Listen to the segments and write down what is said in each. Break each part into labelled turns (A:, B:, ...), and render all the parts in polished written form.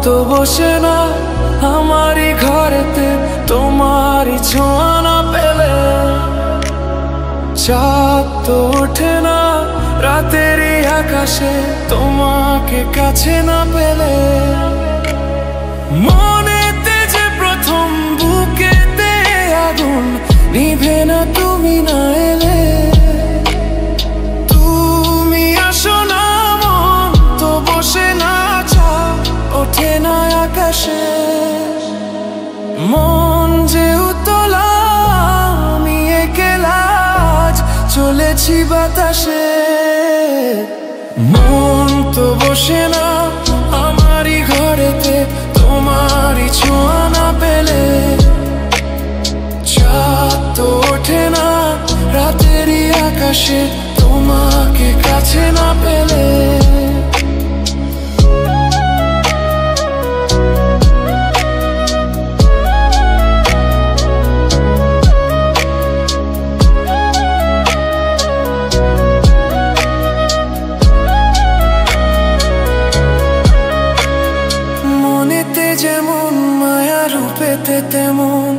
A: তো বসে না আমারই ঘরেতে তোমারই ছোঁয়া না পেলে। চাঁদ তো ওঠে না রাতেরই আকাশে তোমাকে কাছে না পেলে। মনেতে যে প্রথম বুকেতে আগুন নিভে না তুমি না এলে। তুমি আসো না মন তো বসে না চাঁদ ওঠে না আকাশে। মন যে উতলা আমি একলা আজ চলেছি বাতাসে। মন তো বসে না আমারই ঘরেতে তোমারই ছোঁয়া না পেলে। চাঁদ তো ওঠে না রাতেরই আকাশে তোমাকে কাছে না পেলে। মনেতে যেমন মায়া রূপেতে তেমন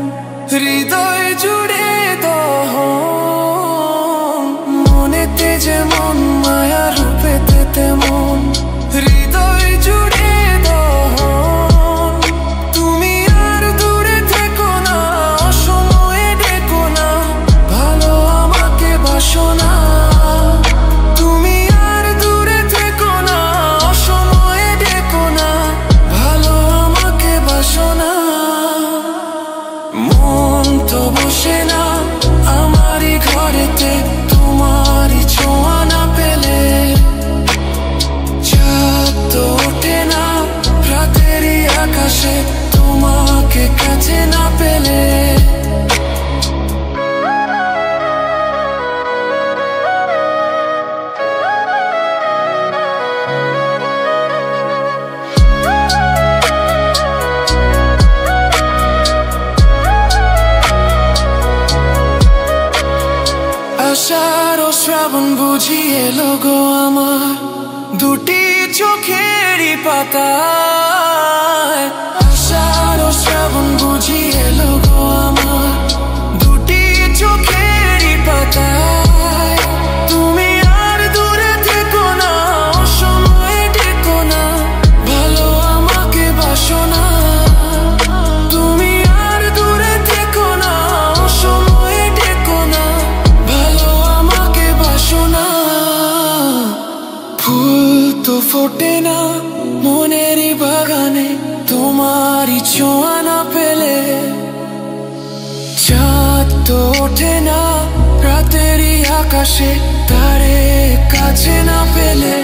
A: হৃদয় জুড়ে দহন। মনেতে যেমন মায়া রূপেতে তেমন হৃদয় জুড়ে দহন। তুমি আর দূরে থেকো না অসময়ে ডেকো না ভালো আমাকে বাসো না। তুমি আর দূরে থেকো না অসময়ে ডেকো না ভালো আমাকে বাসো না। মন তো বসে না আমারই ঘরেতে তোমারই ছোঁয়া না পেলে। চাঁদ তো ওঠে না রাতেরই আকাশে তোমাকে কাছে না পেলে। আষাঢ় ও শ্রাবণ বুঝি এলো গো আমার দুটি চোখেরই পাতায়। আষাঢ় ও শ্রাবণ বুঝি এলো গো আমার দুটি চোখেরই পাতায়। তুমি আর দূরে থেকো না অসময়ে ডেকো না ভালো আমাকে বাসো না। তুমি আর দূরে থেকো না অসময়ে ডেকো না ভালো আমাকে বাসো না। ফুল তো ফোটে না মনেরই বাগানে তোমারই ছোঁয়া না পেলে। চাঁদ তো ওঠে না রাতেরই আকাশে তারে কাছে না পেলে।